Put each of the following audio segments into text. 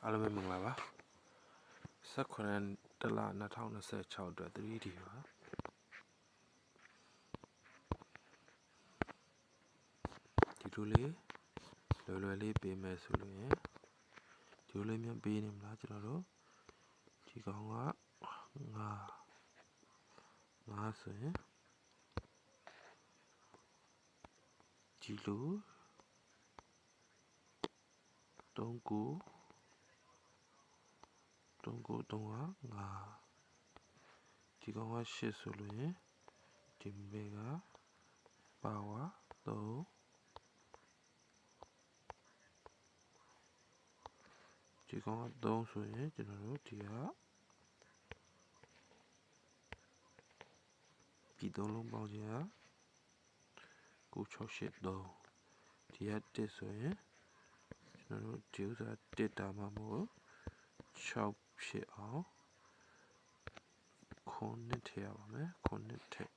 အားလုံးပဲမင်္ဂလာပါ18တလ2026အတွက် 3D ပါဒီလိုလေးလွယ်လေးပေးမယ်ဆိုလို့ရင်ဒီလိုလေးမြန်ပေးနေမလားကျွန်တော်တို့ဒီကောင်ကငါဆိုရင်ဒီလို3ခု3ကငါဒီကောင်က8ဆိုလို့ရင်ဒီမေကပါဝါ3ဒီကောင်က3ဆိုရင်ကျွန်တော်တို့ဒီ3လုံးပေါင်းခြင်းက9683ဒီက1ဆိုရင်ကျွန်တော်တို့ဒီဥစ္စာ1တာမှမဟုတ်6ဖြစ်အောင်ခွန်နဲ့ထည့်ရပါမယ်ခွန်နဲ့ထည့်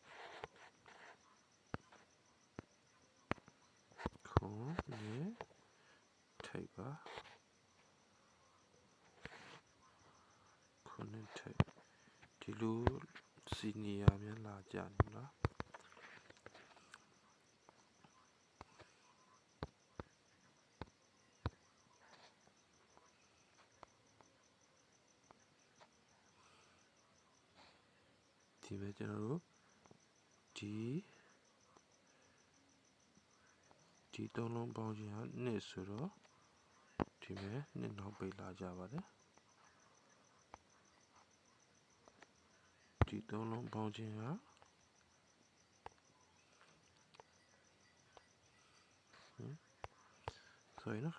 ခွန်နဲ့ထည့်ပါခွန်နဲ့ထည့်ဒီလိုစီနီယာများလာကြနေလားဒီမဲ့ကျွန်တော်တို့ဒီ3လုံးပေါင်းခြင်းက2ဆိုတော့ဒီမဲ့2နောက်ပိတ်လာကြပါတယ်ဒီ3လုံးပေါင်းခြင်းကဆိုရင်နော်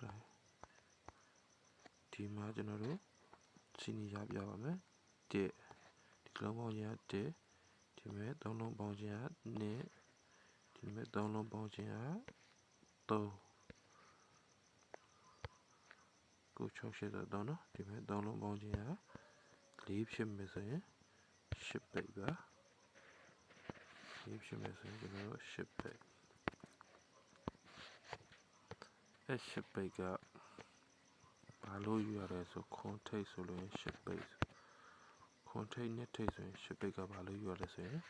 ဒီမှာကျွန်တော်တို့စီနီရပြပါမယ်1ဒီလုံးပေါင်းခြင်းက1ဒီမဲ့3လုံးပေါင်းခြင်းက2ဒီမဲ့3လုံးပေါင်းခြင်းက3ကို683နော်ဒီမဲ့3လုံးပေါင်းခြင်းက4ဖြစ်မယ်ဆိုရင်10ပိတ်ပါ4ဖြစ်မယ်ဆိုရင်ကျွန်တော်တို့10ပိတ်10ပိတ်ကဘာလို့ယူရတယ်ဆိုခွန်ထိတ်ဆိုလို့10ပိတ်ခွန်ထိတ်နဲ့ထိတ်ဆိုရင်10ပိတ်ကဘာလို့ယူရတယ်ဆိုရင်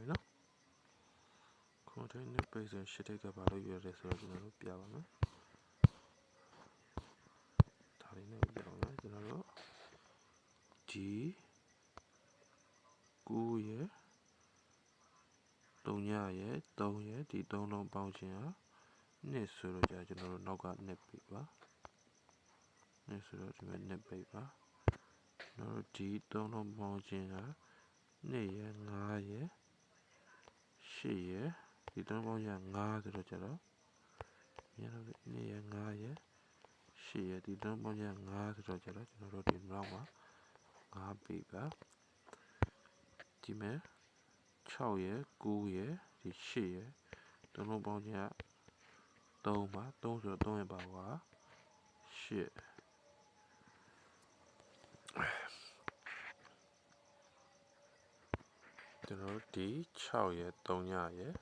နော်ခွန်ထိတ်နဲ့ပိတ်ဆိုရင်10ထိတ်ကဘာလို့ယူရတယ်ဆိုတော့ကျွန်တော်တို့ပြပါမယ်ဒါလေးနဲ့ပြပါမယ်ကျွန်တော်တို့ဒီ9ရဲ့3ညရဲ့3ရဲ့ဒီ3လုံးပေါင်းခြင်းဟာ2ဆိုတော့ကြာကျွန်တော်တို့နောက်က2ပိတ်ပါ2ဆိုတော့ဒီမဲ့2ပိတ်ပါကျွန်တော်တို့ဒီ3လုံးပေါင်းခြင်းဟာ2ရဲ့5ရဲ့8ရဲ့ဒီ3ပေါင်းခြင်း5ဆိုတော့ကြာတော့မြန်တော့2ရဲ့5ရဲ့8ရဲ့ဒီ3ပေါင်းခြင်း5ဆိုတော့ကြာတော့ကျွန်တော်တို့ဒီနောက်မှာ5ပိတ်ပါဒီမဲ့6ရဲ့9ရဲ့ဒီ8ရဲ့3လုံးပေါင်းခြင်းက3ပါ3ဆိုတော့3ရဲ့ပါဝါ8ကျွန်တော်ဒီ6ရဲ့3ညရဲ့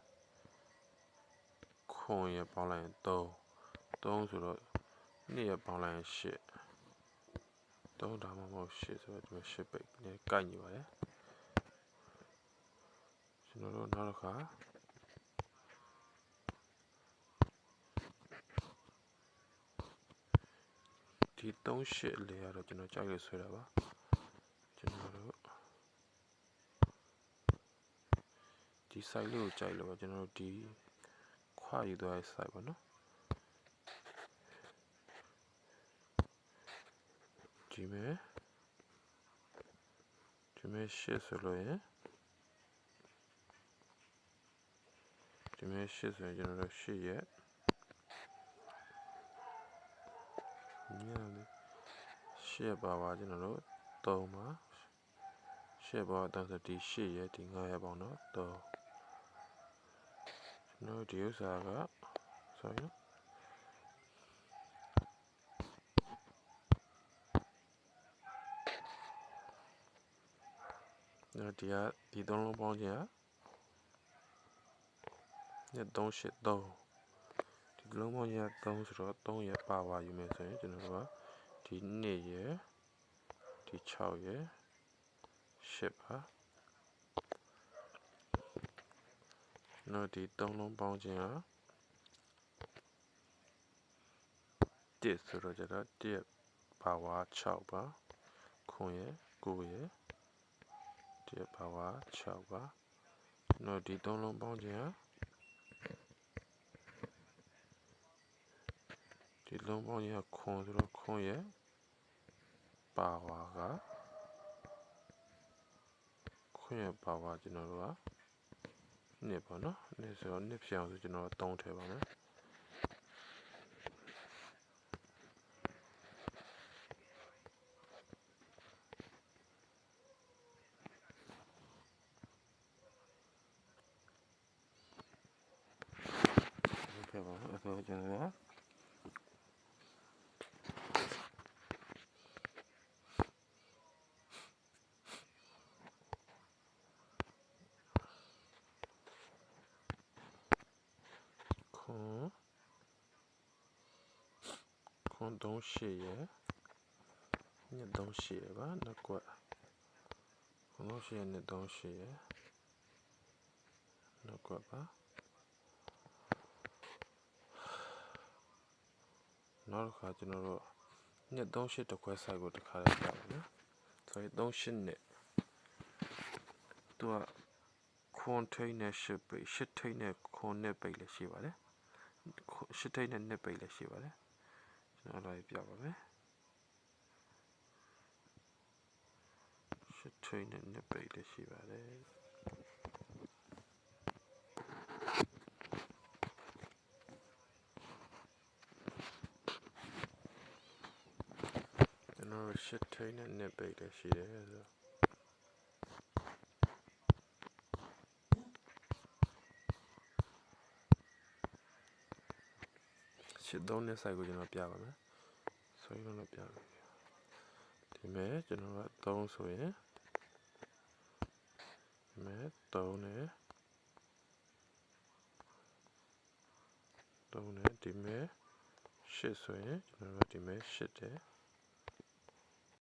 ခွန်ရဲ့ပေါင်းလိုက်ရင်3ဆိုတော့2ရဲ့ပေါင်းလိုက်ရင်8 3ဒါမှမဟုတ်8ဆိုတော့ဒီမှာ8ပိတ်နဲ့ကိုက်ညီပါတယ်ကျွန်တော်တို့နောက်တစ်ခါဒီ38လေကတော့ကျွန်တော်ကြိုက်လို့ဆွဲတာပါကျွန်တော်တို့ဒီ site လေးကိုကြိုက်လို့ပါကျွန်တော်တို့ဒီခွာယူသွားတဲ့ site ပါနော်ဒီမဲ့8ဆိုလို့ရင်ဒီမဲ့8ဆိုရင်ကျွန်တော်တို့8ရဲ့8ရဲ့ပါပါကျွန်တော်တို့3ပါ8ပါတော့ဆိုဒီ8ရဲ့ဒီ9ရဲ့ပေါင်းတော့3ကျွန်တော်ဒီဥစ္စာကဆိုရင်ဒီ3လုံးပေါင်းခြင်းက383ဒီ လုံးပေါင်းခြင်းက3ဆိုတော့3ရဲ့ပါဝါယူမယ်ဆိုရင်ကျွန်တော်တို့ကဒီ2ရဲ့ဒီ6ရဲ့10ပါနော်ဒီ3လုံးပေါင်းခြင်းက1ဆိုတော့ကျတော့1ရဲ့ပါဝါ6ပါခွန်ရဲ့9ရဲ့1ရဲ့ပါဝါ6ပါနော်ဒီ3လုံးပေါင်းခြင်းကဒီလုံးပေါင်းခြင်းကခွန်ဆိုတော့ခွန်ရဲ့ပါဝါကခွန်ရဲ့ပါဝါကျွန်တော်တို့က2ပေါ့နော်2ဆိုတော့2ဖြစ်အောင်ဆိုကျွန်တော်တို့3ထည့်ပါမယ်ထည့်ပါမယ်အဲ့တော့ကျွန်တော်ခွန်38ရဲ့238ရဲ့ပါနောက်ကွခွန်38ရဲ့238ရဲ့နောက်ကွပါနောက်တစ်ခါကျွန်တော်တို့238တစ်ခွဲစိုက်ကိုတစ်ခါလိုက်ပြပါမယ်ဆိုရင်38နဲ့သူကခွန်ထိန်နဲ့10ပိတ်10ထိန်နဲ့ခွန်နဲ့ပိတ်လည်းရှိပါတယ်10ထိန်နဲ့2ပိတ်လည်းရှိပါတယ်ကျွန်တော်လိုက်ပြပါမယ်10ထိန်နဲ့2ပိတ်လည်းရှိပါတယ်ကျွန်တော်10ထိန်နဲ့2ပိတ်လည်းရှိတယ်ဆို3နဲ့စိုက်ကိုကျွန်တော်ပြပါမယ်ဆိုရင်တော့ပြပါမယ်ဒီမဲ့ကျွန်တော်က3ဆိုရင်ဒီမဲ့3နဲ့ဒီမဲ့8ဆိုရင်ကျွန်တော်ကဒီမဲ့8တယ်